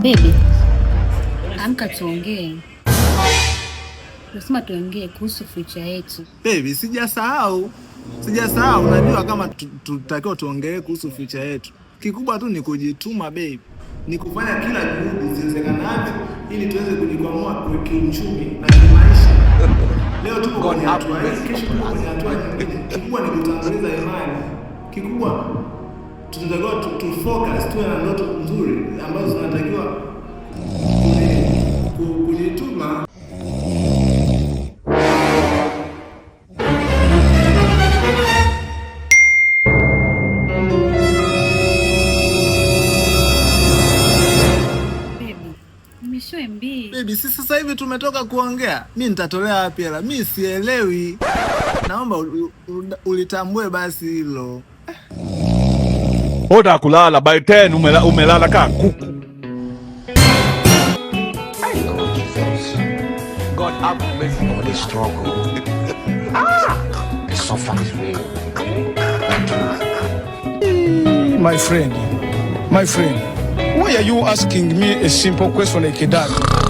Baby, amka tuongee. Lazima tuongee kuhusu future yetu. Baby, sijasahau. Unajua kama tutakiwa tuongee kuhusu future yetu. Kikubwa tu ni kujituma baby. Ni kufanya kila juhudi ziwezekanavyo ili tuweze kujikwamua kiuchumi na kimaisha. Leo tuko kwenye hatua hii, kesho tuko kwenye hatua nyingine. Kikubwa ni kutanguliza imani. Kikubwa tunatakiwa tu focus, tuwe na ndoto nzuri ambazo tunatakiwa kujituma. Baby, sasa hivi tumetoka kuongea. Mimi nitatolea wapi hela? Mimi sielewi. Naomba ulitambue basi hilo. Hoda kulala by 10 umelala kama kuku. God have mercy on this struggle. The suffering is real. My friend, why are you asking me a simple question like that?